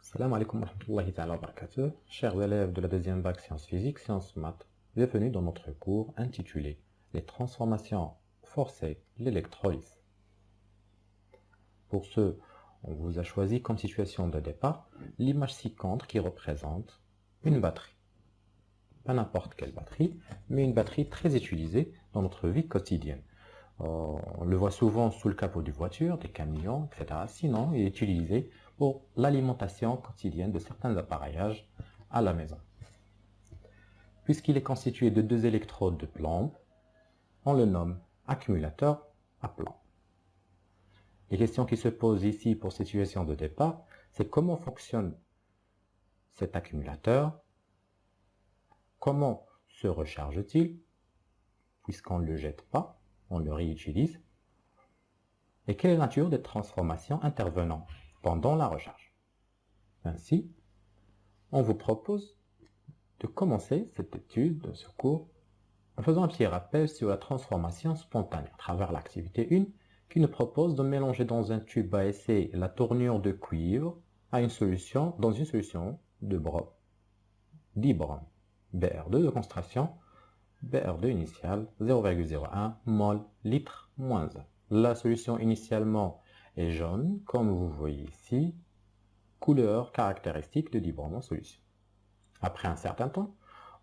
Salam alaikum wa rahmatullahi ta'ala wa barakatuh. Chers élèves de la deuxième vague sciences physiques, sciences maths, bienvenue dans notre cours intitulé Les transformations forcées, l'électrolyse. Pour ce, on vous a choisi comme situation de départ l'image ci-contre qui représente une batterie. Pas n'importe quelle batterie, mais une batterie très utilisée dans notre vie quotidienne. On le voit souvent sous le capot des voitures, des camions, etc. Sinon, il est utilisé pour l'alimentation quotidienne de certains appareillages à la maison. Puisqu'il est constitué de deux électrodes de plomb, on le nomme accumulateur à plomb. Les questions qui se posent ici pour cette situation de départ, c'est comment fonctionne cet accumulateur, comment se recharge-t-il, puisqu'on ne le jette pas, on le réutilise, et quelle est la nature des transformations intervenant pendant la recharge. Ainsi, on vous propose de commencer cette étude de ce cours en faisant un petit rappel sur la transformation spontanée à travers l'activité 1 qui nous propose de mélanger dans un tube à essai la tournure de cuivre dans une solution de d'Ibram, BR2 de concentration, BR2 initial 0,01 mol litre moins 1. La solution initialement est jaune, comme vous voyez ici, couleur caractéristique de d'Ibram en solution. Après un certain temps,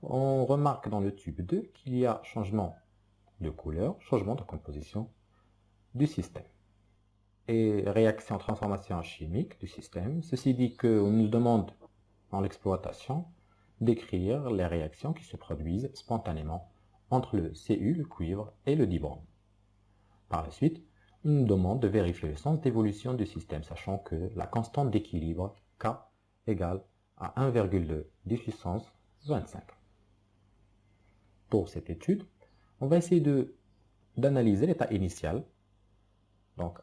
on remarque dans le tube 2 qu'il y a changement de couleur, changement de composition du système. Et réaction transformation chimique du système, ceci dit qu'on nous demande en l'exploitation d'écrire les réactions qui se produisent spontanément entre le Cu, le cuivre, et le dibrom. Par la suite, on nous demande de vérifier le sens d'évolution du système, sachant que la constante d'équilibre K égale à 1,2 10 puissance 25. Pour cette étude, on va essayer d'analyser l'état initial, donc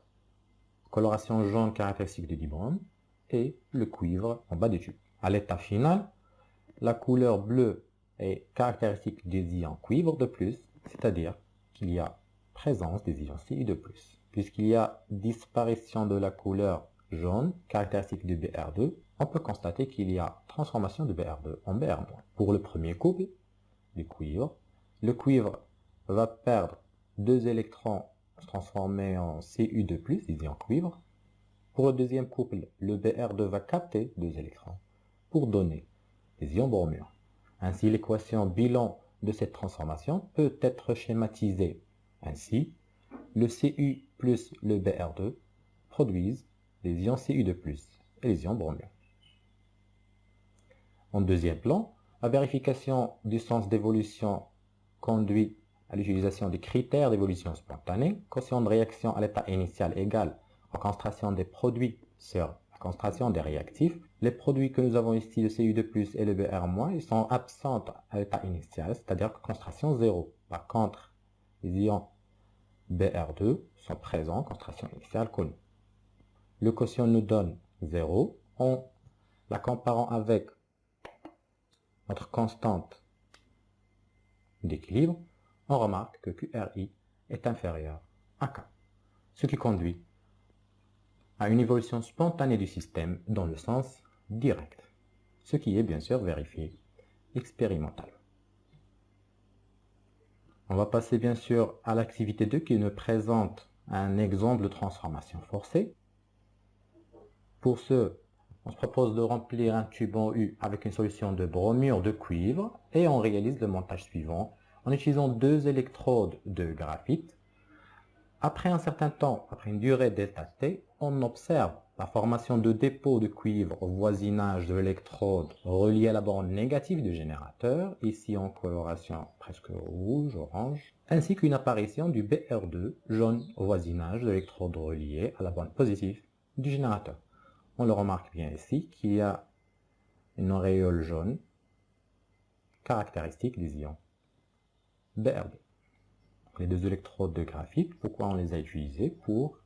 coloration jaune caractéristique du dibrom, et le cuivre en bas du tube. À l'état final, la couleur bleue est caractéristique des ions cuivre de plus, c'est-à-dire qu'il y a présence des ions Ci de plus. Puisqu'il y a disparition de la couleur jaune caractéristique du Br2, on peut constater qu'il y a transformation de Br2 en Br-. Pour le premier couple du cuivre, le cuivre va perdre 2 électrons transformés en Cu de plus, des ions cuivre. Pour le deuxième couple, le Br2 va capter 2 électrons pour donner des ions bromure. Ainsi, l'équation bilan de cette transformation peut être schématisée ainsi. Le Cu plus le Br2 produisent les ions Cu de plus et les ions bromure. En deuxième plan, la vérification du sens d'évolution conduit à l'utilisation des critères d'évolution spontanée, quotient de réaction à l'état initial égal à concentration des produits sur la concentration des réactifs. Les produits que nous avons ici, le Cu de plus et le Br-, ils sont absents à l'état initial, c'est-à-dire que concentration 0. Par contre, les ions Br2 sont présents, concentration initiale connue. Le quotient nous donne 0. En la comparant avec notre constante d'équilibre, on remarque que QRI est inférieur à K, ce qui conduit à une évolution spontanée du système dans le sens direct, ce qui est bien sûr vérifié expérimentalement. On va passer bien sûr à l'activité 2 qui nous présente un exemple de transformation forcée. Pour ce, on se propose de remplir un tube en U avec une solution de bromure de cuivre et on réalise le montage suivant en utilisant 2 électrodes de graphite. Après un certain temps, après une durée d'état T, on observe la formation de dépôts de cuivre au voisinage de l'électrode reliée à la borne négative du générateur, ici en coloration presque rouge, orange, ainsi qu'une apparition du Br2 jaune au voisinage de l'électrode reliée à la borne positive du générateur. On le remarque bien ici qu'il y a une auréole jaune caractéristique des ions Br2. Les 2 électrodes de graphite, pourquoi on les a utilisées? Pour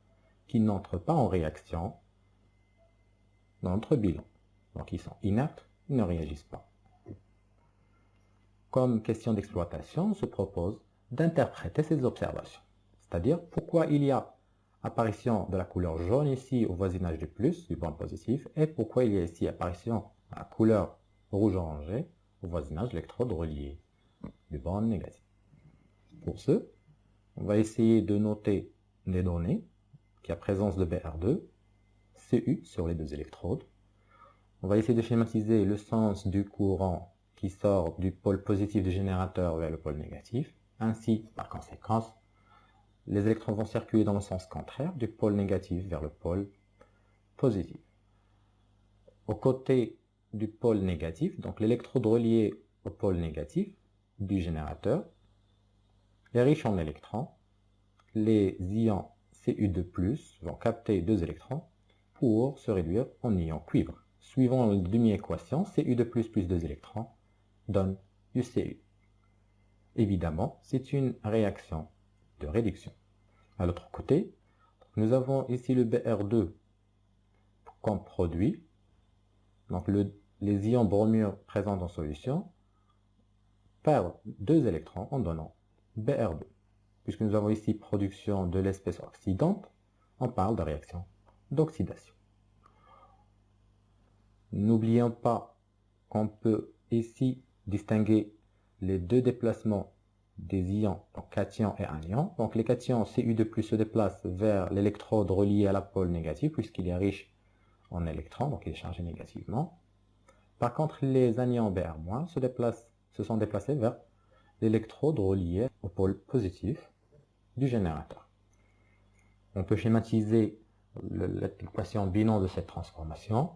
qu'ils n'entrent pas en réaction dans notre bilan. Donc ils sont inertes, ils ne réagissent pas. Comme question d'exploitation, on se propose d'interpréter ces observations. C'est-à-dire pourquoi il y a apparition de la couleur jaune ici au voisinage du plus, du bande positif, et pourquoi il y a ici apparition de la couleur rouge-orangé au voisinage de l'électrode relié du bande négatif. Pour ce, on va essayer de noter des données qui a présence de Br2, Cu sur les deux électrodes. On va essayer de schématiser le sens du courant qui sort du pôle positif du générateur vers le pôle négatif. Ainsi, par conséquence, les électrons vont circuler dans le sens contraire du pôle négatif vers le pôle positif. Au côté du pôle négatif, donc l'électrode reliée au pôle négatif du générateur, est riche en électrons. Les ions Cu2+, vont capter deux électrons pour se réduire en ion cuivre. Suivant la demi-équation, Cu2+, plus 2 électrons donne du Cu. Évidemment, c'est une réaction de réduction. À l'autre côté, nous avons ici le Br2 comme produit. Donc les ions bromure présents en solution perdent deux électrons en donnant Br2. Puisque nous avons ici production de l'espèce oxydante, on parle de réaction d'oxydation. N'oublions pas qu'on peut ici distinguer les deux déplacements des ions, donc cation et anion. Donc les cations Cu2+ se déplacent vers l'électrode reliée à la pôle négative, puisqu'il est riche en électrons, donc il est chargé négativement. Par contre, les anions Br- se sont déplacés vers l'électrode reliée au pôle positif du générateur. On peut schématiser l'équation bilan de cette transformation.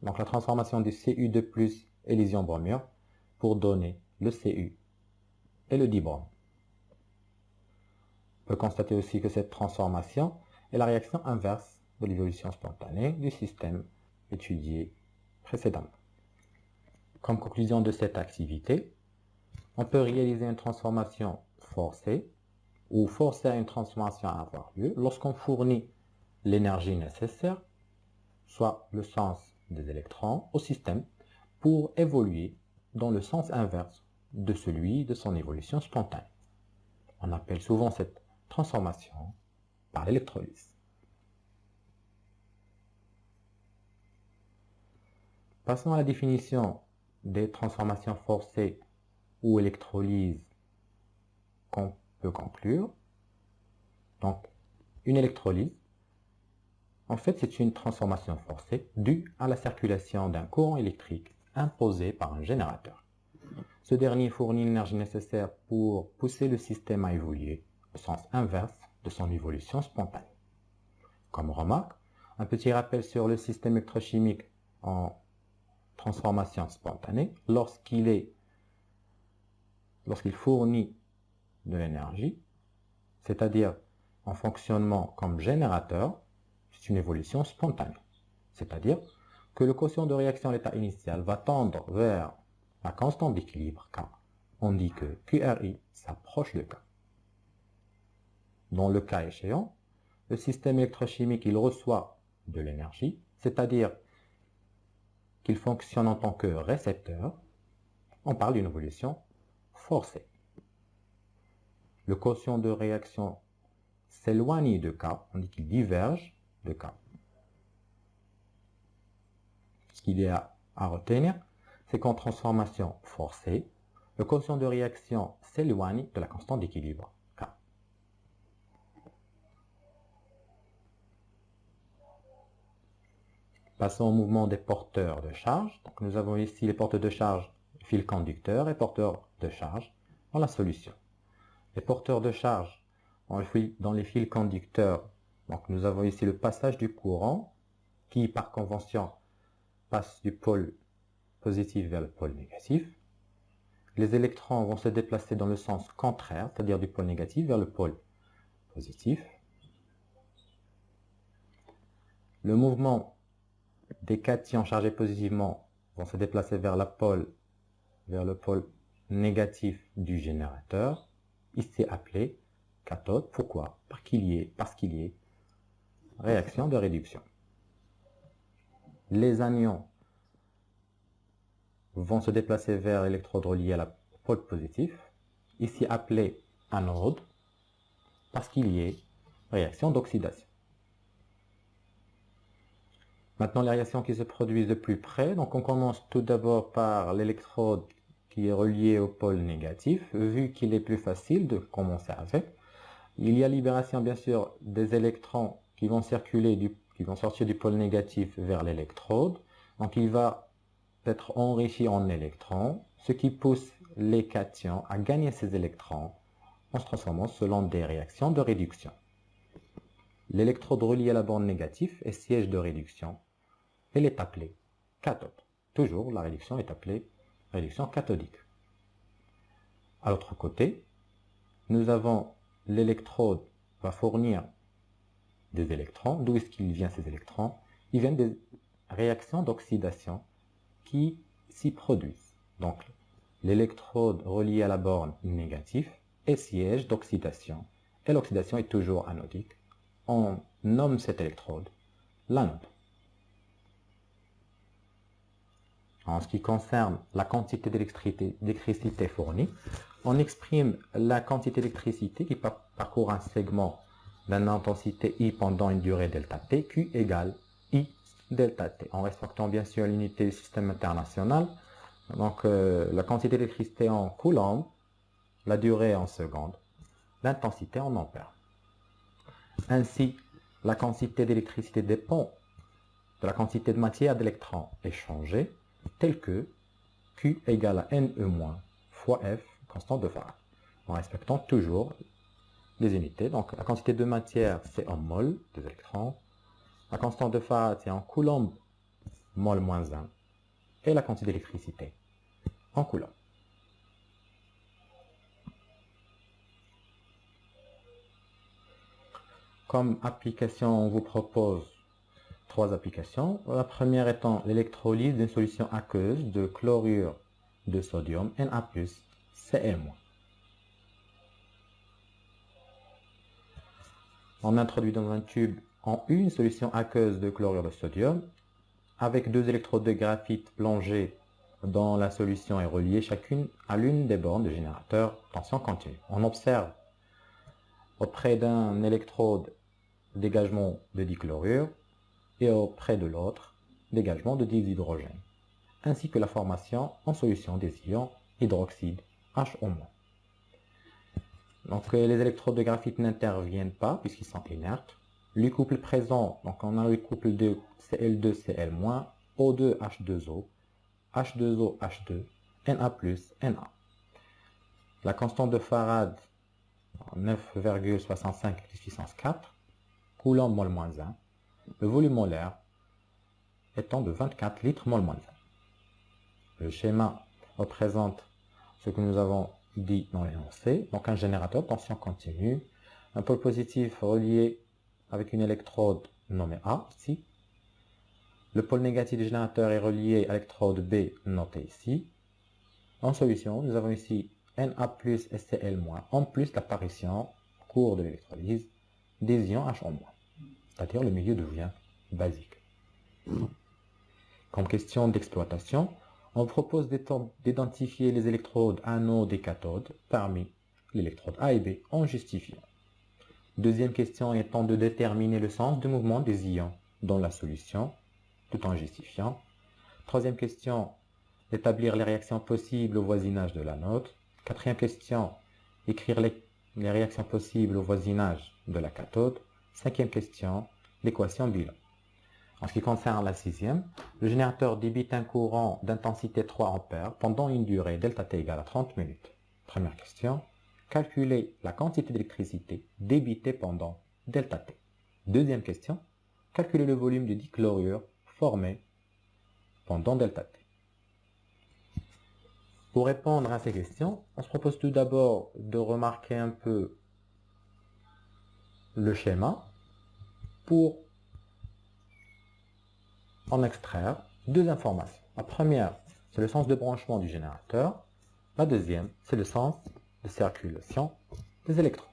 Donc la transformation du Cu2+ et les ions bromure pour donner le Cu et le dibrome. On peut constater aussi que cette transformation est la réaction inverse de l'évolution spontanée du système étudié précédemment. Comme conclusion de cette activité, on peut réaliser une transformation forcée ou forcer à une transformation à avoir lieu lorsqu'on fournit l'énergie nécessaire, soit le sens des électrons, au système pour évoluer dans le sens inverse de celui de son évolution spontanée. On appelle souvent cette transformation par l'électrolyse. Passons à la définition des transformations forcées ou électrolyse qu'on peut conclure. Donc, une électrolyse, en fait, c'est une transformation forcée due à la circulation d'un courant électrique imposé par un générateur. Ce dernier fournit l'énergie nécessaire pour pousser le système à évoluer au sens inverse de son évolution spontanée. Comme remarque, un petit rappel sur le système électrochimique en transformation spontanée, lorsqu'il fournit de l'énergie, c'est-à-dire en fonctionnement comme générateur, c'est une évolution spontanée. C'est-à-dire que le quotient de réaction à l'état initial va tendre vers la constante d'équilibre K. On dit que QRI s'approche de K. Dans le cas échéant, le système électrochimique il reçoit de l'énergie, c'est-à-dire qu'il fonctionne en tant que récepteur. On parle d'une évolution forcée. Le quotient de réaction s'éloigne de K, on dit qu'il diverge de K. Ce qu'il y a à retenir, c'est qu'en transformation forcée, le quotient de réaction s'éloigne de la constante d'équilibre K. Passons au mouvement des porteurs de charge. Donc, nous avons ici les porteurs de charge, fil conducteur et porteurs de charge dans la solution. Les porteurs de charge dans les fils conducteurs, donc nous avons ici le passage du courant qui, par convention, passe du pôle positif vers le pôle négatif. Les électrons vont se déplacer dans le sens contraire, c'est-à-dire du pôle négatif vers le pôle positif. Le mouvement des cations chargés positivement vont se déplacer vers le pôle négatif du générateur, ici appelé cathode. Pourquoi? Parce qu'il y ait réaction de réduction. Les anions vont se déplacer vers l'électrode reliée à la pôle positif, ici appelé anode. parce qu'il y ait réaction d'oxydation. Maintenant, les réactions qui se produisent de plus près. Donc, on commence tout d'abord par l'électrode qui est relié au pôle négatif, vu qu'il est plus facile de commencer avec. Il y a libération, bien sûr, des électrons qui vont sortir du pôle négatif vers l'électrode. Donc, il va être enrichi en électrons, ce qui pousse les cations à gagner ces électrons en se transformant selon des réactions de réduction. L'électrode reliée à la borne négative est siège de réduction. Elle est appelée cathode. Toujours, la réduction est appelée réduction cathodique. À l'autre côté, nous avons l'électrode va fournir des électrons. D'où est-ce qu'il vient ces électrons? Ils viennent des réactions d'oxydation qui s'y produisent. Donc, l'électrode reliée à la borne négative est siège d'oxydation. Et l'oxydation est toujours anodique. On nomme cette électrode l'anode. En ce qui concerne la quantité d'électricité fournie, on exprime la quantité d'électricité qui parcourt un segment d'une intensité I pendant une durée delta T, Q égale I delta T, en respectant bien sûr l'unité du système international. Donc la quantité d'électricité en coulombs, la durée en secondes, l'intensité en ampères. Ainsi, la quantité d'électricité dépend de la quantité de matière d'électrons échangés, tel que Q égale à Ne- fois F, constante de Farad, en respectant toujours les unités. Donc la quantité de matière, c'est en mol des électrons, la constante de Farad, c'est en coulomb mol moins 1, et la quantité d'électricité en coulomb. Comme application, on vous propose 3 applications. La première étant l'électrolyse d'une solution aqueuse de chlorure de sodium Na+, Cl-. On introduit dans un tube en une solution aqueuse de chlorure de sodium avec 2 électrodes de graphite plongées dans la solution et reliées chacune à l'une des bornes du générateur tension continue. On observe auprès d'un électrode dégagement de dichlorure et auprès de l'autre dégagement de dihydrogène, ainsi que la formation en solution des ions hydroxyde HO-. Donc les électrodes de graphite n'interviennent pas puisqu'ils sont inertes. Les couples présents, donc on a le couple de Cl2, Cl-, O2, H2O, H2O, H2, Na+, Na. La constante de Farad, 9,65 puissance 4, coulomb mol moins 1, le volume molaire étant de 24 litres mol moins 1. Le schéma représente ce que nous avons dit dans l'énoncé, donc un générateur tension continue, un pôle positif relié avec une électrode nommée A, ici. Le pôle négatif du générateur est relié à l'électrode B, notée ici. En solution, nous avons ici Na+, et Cl-, en plus l'apparition, au cours de l'électrolyse, des ions H-, c'est-à-dire le milieu de vient basique. Comme question d'exploitation, on propose d'identifier les électrodes anodes et cathodes parmi l'électrode A et B en justifiant. Deuxième question étant de déterminer le sens de mouvement des ions dans la solution, tout en justifiant. Troisième question, établir les réactions possibles au voisinage de l'anode. Quatrième question, écrire les réactions possibles au voisinage de la cathode. Cinquième question, l'équation bilan. En ce qui concerne la sixième, le générateur débite un courant d'intensité 3 A pendant une durée delta T égale à 30 minutes. Première question, calculer la quantité d'électricité débitée pendant delta T. Deuxième question, calculer le volume de dichlorure formé pendant delta T. Pour répondre à ces questions, on se propose tout d'abord de remarquer un peu le schéma pour en extraire 2 informations. La première, c'est le sens de branchement du générateur. La deuxième, c'est le sens de circulation des électrons.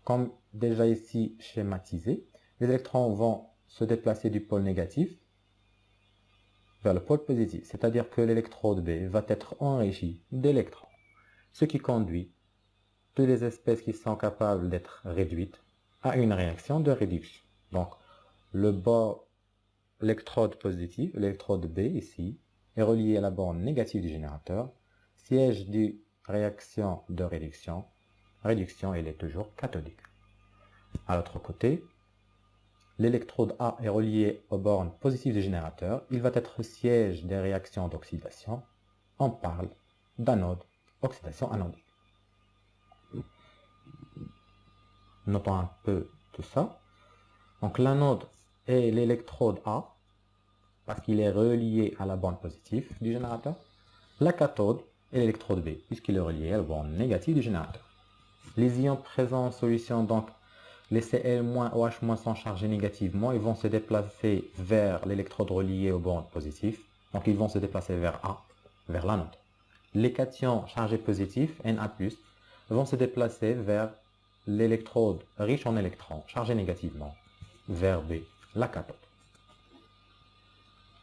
Comme déjà ici schématisé, les électrons vont se déplacer du pôle négatif vers le pôle positif, c'est-à-dire que l'électrode B va être enrichie d'électrons, ce qui conduit toutes les espèces qui sont capables d'être réduites à une réaction de réduction. Donc, le bord électrode positive, l'électrode B ici, est relié à la borne négative du générateur, siège du réaction de réduction. Réduction, elle est toujours cathodique. À l'autre côté, l'électrode A est reliée aux bornes positives du générateur. Il va être siège des réactions d'oxydation. On parle d'anode, oxydation anodique. Notons un peu tout ça. Donc l'anode est l'électrode A, parce qu'il est relié à la borne positive du générateur. La cathode est l'électrode B, puisqu'il est relié à la borne négative du générateur. Les ions présents en solution, donc les Cl- ou H- sont chargés négativement, ils vont se déplacer vers l'électrode reliée aux bornes positives. Donc ils vont se déplacer vers A, vers l'anode. Les cations chargés positifs, Na+, vont se déplacer vers l'électrode riche en électrons, chargé négativement, vers B, la cathode.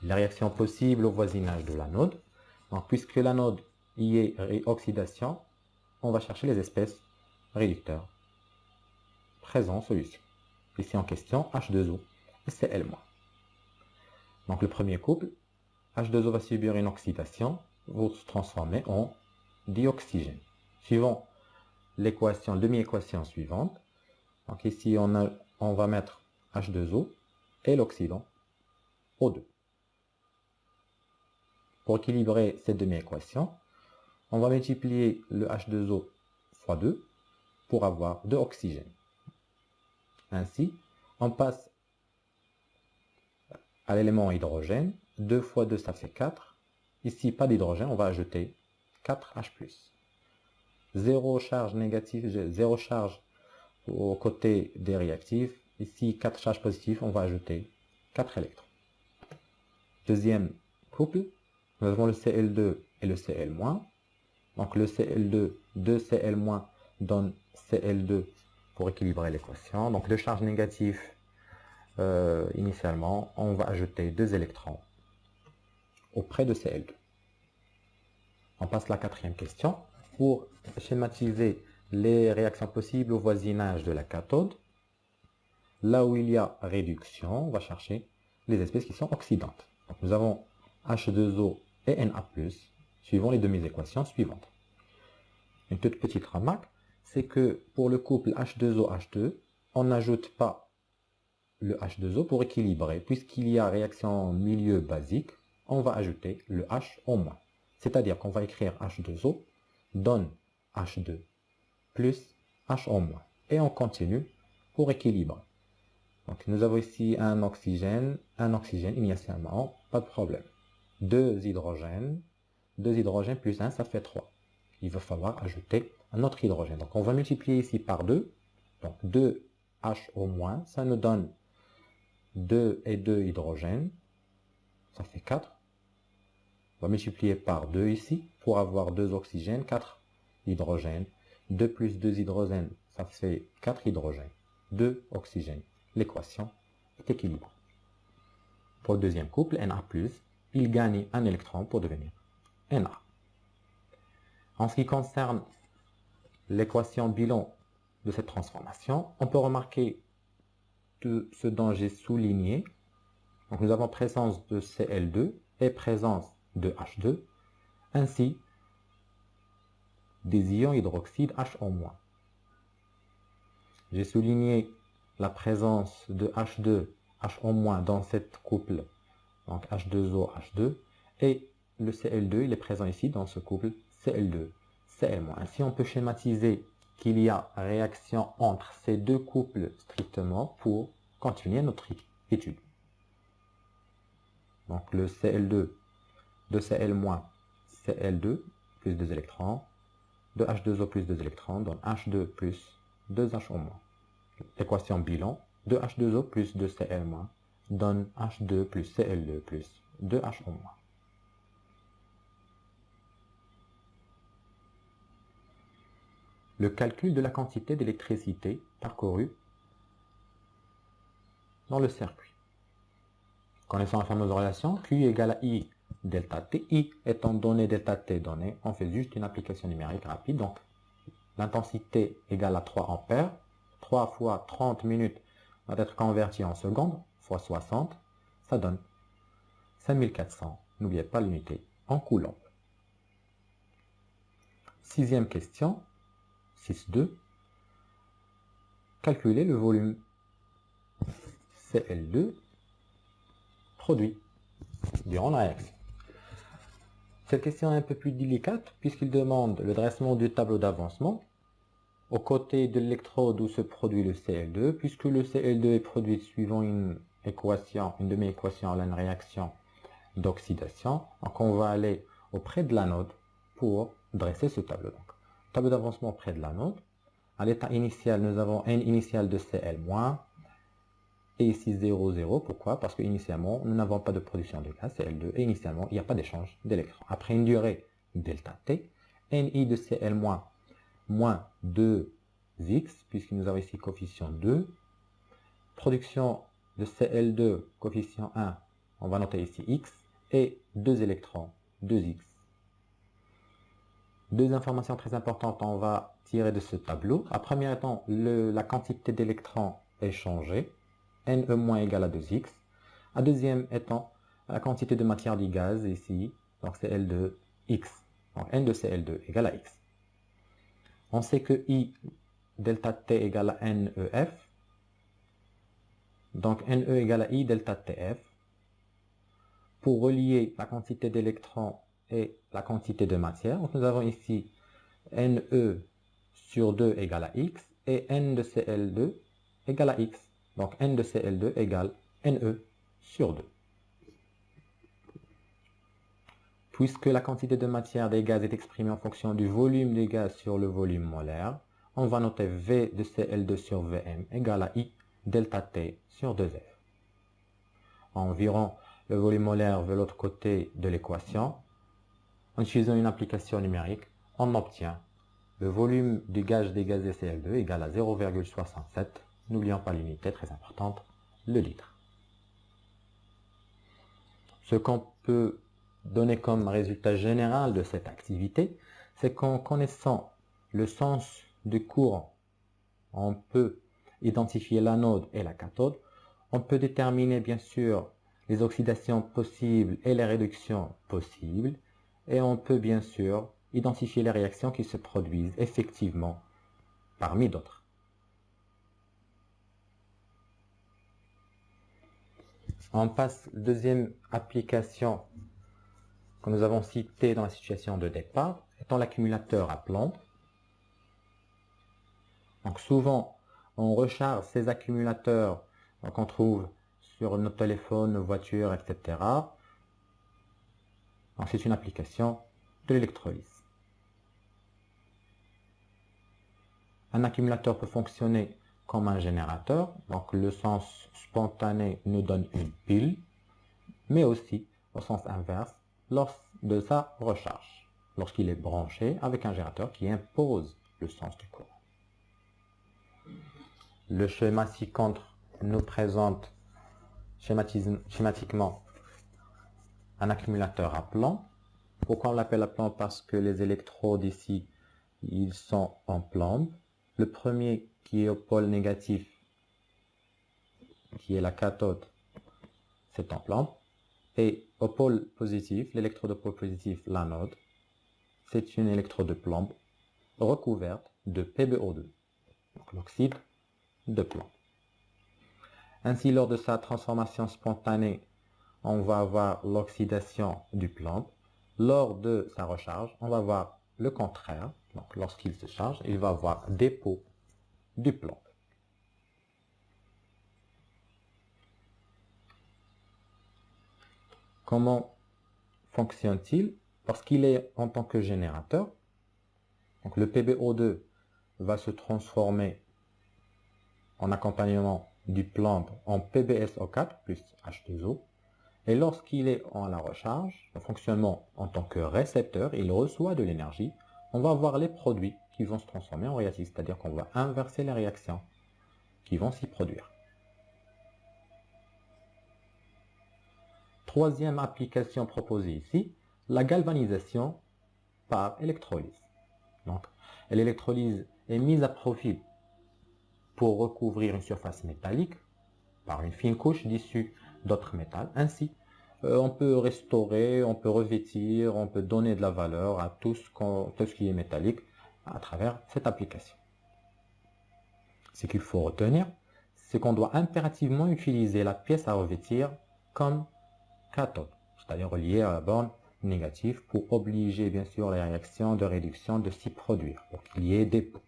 La réaction possible au voisinage de l'anode. Donc, puisque l'anode y est oxydation, on va chercher les espèces réducteurs présents en solution. Ici en question, H2O et Cl-. Donc le premier couple, H2O va subir une oxydation pour se transformer en dioxygène. Suivant l'équation, demi-équation suivante, donc ici on va mettre H2O et l'oxydant O2. Pour équilibrer cette demi-équation, on va multiplier le H2O fois 2 pour avoir 2 oxygènes. Ainsi, on passe à l'élément hydrogène. 2 fois 2, ça fait 4. Ici, pas d'hydrogène, on va ajouter 4H+. 0 charge négative, 0 charge au côté des réactifs. Ici, 4 charges positives, on va ajouter 4 électrons. Deuxième couple, nous avons le Cl2 et le Cl-. Donc le Cl2, 2Cl- donne Cl2 pour équilibrer l'équation. Donc de charge négative, initialement, on va ajouter 2 électrons auprès de Cl2. On passe à la quatrième question. Pour schématiser les réactions possibles au voisinage de la cathode, là où il y a réduction, on va chercher les espèces qui sont oxydantes. Donc nous avons H2O et Na+, suivant les demi-équations suivantes. Une toute petite remarque, c'est que pour le couple H2O-H2, on n'ajoute pas le H2O pour équilibrer. Puisqu'il y a réaction milieu basique, on va ajouter le H en moins. C'est-à-dire qu'on va écrire H2O donne H2 plus H en moins. Et on continue pour équilibrer. Donc nous avons ici un oxygène initialement, pas de problème. 2 hydrogènes plus 1, ça fait 3. Il va falloir ajouter un autre hydrogène. Donc on va multiplier ici par 2. Donc 2H au moins, ça nous donne 2 et 2 hydrogènes. Ça fait 4. On va multiplier par 2 ici pour avoir 2 oxygènes, 4 hydrogènes. 2 plus 2 hydrogènes, ça fait 4 hydrogènes. 2 oxygènes. L'équation est équilibrée. Pour le deuxième couple, Na+, il gagne un électron pour devenir Na. En ce qui concerne l'équation bilan de cette transformation, on peut remarquer tout ce dont j'ai souligné. Donc nous avons présence de Cl2 et présence de H2, ainsi des ions hydroxyde H en moins. J'ai souligné la présence de H2, H en moins dans cette couple, donc H2O, H2, et le Cl2, il est présent ici dans ce couple Cl2, Cl-. Ainsi, on peut schématiser qu'il y a réaction entre ces deux couples strictement pour continuer notre étude. Donc le Cl2, 2Cl-, Cl2 plus 2 électrons, 2H2O plus 2 électrons donne H2 plus 2H en moins. L'équation bilan, 2H2O plus 2Cl- donne H2 plus Cl2 plus 2H en moins. Le calcul de la quantité d'électricité parcourue dans le circuit. Connaissant la fameuse relation Q égale à I delta T, I étant donné delta T donné, on fait juste une application numérique rapide. Donc l'intensité égale à 3 ampères. 3 fois 30 minutes va être converti en secondes, fois 60, ça donne 5400. N'oubliez pas l'unité en coulombs. Sixième question, 6.2. Calculer le volume Cl2 produit durant la réaction. Cette question est un peu plus délicate puisqu'il demande le dressement du tableau d'avancement aux côtés de l'électrode où se produit le Cl2, puisque le Cl2 est produit suivant une demi-équation, une réaction d'oxydation. Donc on va aller auprès de l'anode pour dresser ce tableau. Donc, tableau d'avancement auprès de l'anode. À l'état initial, nous avons N initial de Cl-, et ici 0, 0. Pourquoi? Parce que initialement, nous n'avons pas de production de gaz, Cl2, et initialement, il n'y a pas d'échange d'électrons. Après une durée delta T, Ni de Cl- moins 2x, puisque nous avons ici coefficient 2. Production de Cl2, coefficient 1, on va noter ici x, et 2 électrons, 2x. Deux informations très importantes, on va tirer de ce tableau. À premier étant, la quantité d'électrons est changée. Ne- égale à 2x. À deuxième étant, la quantité de matière du gaz ici, donc Cl2x. Donc N de Cl2 égale à x. On sait que I delta T égale à NEF. Donc Ne égale à I delta TF. Pour relier la quantité d'électrons et la quantité de matière, donc nous avons ici Ne sur 2 égale à x et N de Cl2 égale à x. Donc N de Cl2 égale Ne sur 2. Puisque la quantité de matière des gaz est exprimée en fonction du volume des gaz sur le volume molaire, on va noter V de Cl2 sur Vm égale à I delta T sur 2F. Environ le volume molaire vers l'autre côté de l'équation. En utilisant une application numérique, on obtient le volume du gaz dégazé Cl2 égale à 0,67. N'oublions pas l'unité très importante, le litre. Ce qu'on peut donner comme résultat général de cette activité, c'est qu'en connaissant le sens du courant, on peut identifier l'anode et la cathode. On peut déterminer bien sûr les oxydations possibles et les réductions possibles. Et on peut bien sûr identifier les réactions qui se produisent effectivement parmi d'autres. On passe à la deuxième application que nous avons citée dans la situation de départ, étant l'accumulateur à plomb. Donc souvent, on recharge ces accumulateurs qu'on trouve sur nos téléphones, nos voitures, etc. Donc c'est une application de l'électrolyse. Un accumulateur peut fonctionner comme un générateur, donc le sens spontané nous donne une pile, mais aussi au sens inverse lors de sa recharge, lorsqu'il est branché avec un générateur qui impose le sens du courant. Le schéma ci-contre nous présente schématiquement un accumulateur à plomb. Pourquoi on l'appelle à plomb? Parce que les électrodes ici, ils sont en plomb. Le premier qui est au pôle négatif, qui est la cathode, c'est en plomb. Et au pôle positif, l'électrode au pôle positif, l'anode, c'est une électrode de plomb recouverte de PbO2, donc l'oxyde de plomb. Ainsi, lors de sa transformation spontanée, on va avoir l'oxydation du plomb. Lors de sa recharge, on va avoir le contraire. Donc, lorsqu'il se charge, il va avoir dépôt du plomb. Comment fonctionne-t-il? Parce qu'il est en tant que générateur. Donc, le PbO2 va se transformer en accompagnement du plomb en PbSO4 plus H2O. Et lorsqu'il est en la recharge, le fonctionnement en tant que récepteur, il reçoit de l'énergie, on va avoir les produits qui vont se transformer en réactifs, c'est-à-dire qu'on va inverser les réactions qui vont s'y produire. Troisième application proposée ici, la galvanisation par électrolyse. Donc, l'électrolyse est mise à profit pour recouvrir une surface métallique par une fine couche d'issue d'autres métals. Ainsi, on peut restaurer, on peut revêtir, on peut donner de la valeur à tout ce qui est métallique à travers cette application. Ce qu'il faut retenir, c'est qu'on doit impérativement utiliser la pièce à revêtir comme cathode, c'est-à-dire reliée à la borne négative pour obliger bien sûr les réactions de réduction de s'y produire, pour qu'il y ait dépôt.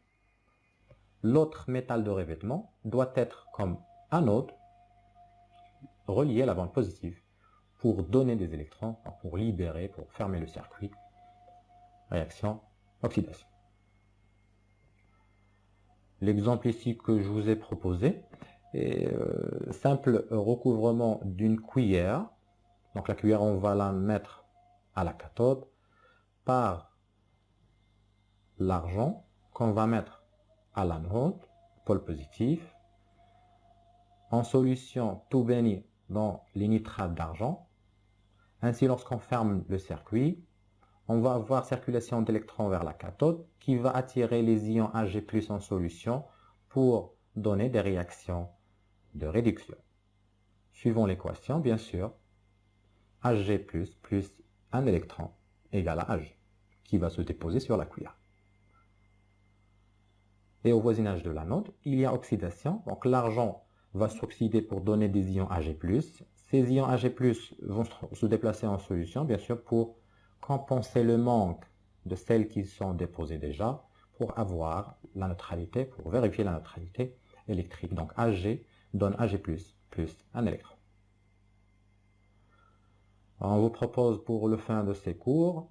L'autre métal de revêtement doit être comme anode relié à la bande positive pour donner des électrons, pour libérer, pour fermer le circuit, réaction, oxydation. L'exemple ici que je vous ai proposé est simple recouvrement d'une cuillère. Donc la cuillère, on va la mettre à la cathode par l'argent qu'on va mettre à l'anode, pôle positif, en solution tout baigné dans les nitrates d'argent. Ainsi, lorsqu'on ferme le circuit, on va avoir circulation d'électrons vers la cathode qui va attirer les ions Ag+ en solution pour donner des réactions de réduction. Suivant l'équation, bien sûr, Ag+ plus un électron égale à Ag, qui va se déposer sur la cuillère. Et au voisinage de l'anode, il y a oxydation. Donc l'argent va s'oxyder pour donner des ions Ag+. Ces ions Ag+ vont se déplacer en solution, bien sûr, pour compenser le manque de celles qui sont déposées déjà, pour avoir la neutralité, pour vérifier la neutralité électrique. Donc Ag donne Ag+, plus un électron. Alors, on vous propose pour le fin de ces cours,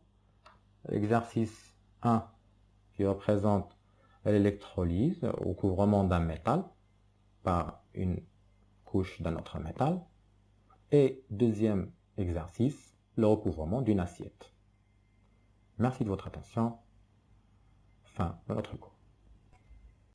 l'exercice 1 qui représente l'électrolyse au couvrement d'un métal par une couche d'un autre métal. Et deuxième exercice, le recouvrement d'une assiette. Merci de votre attention. Fin de notre cours.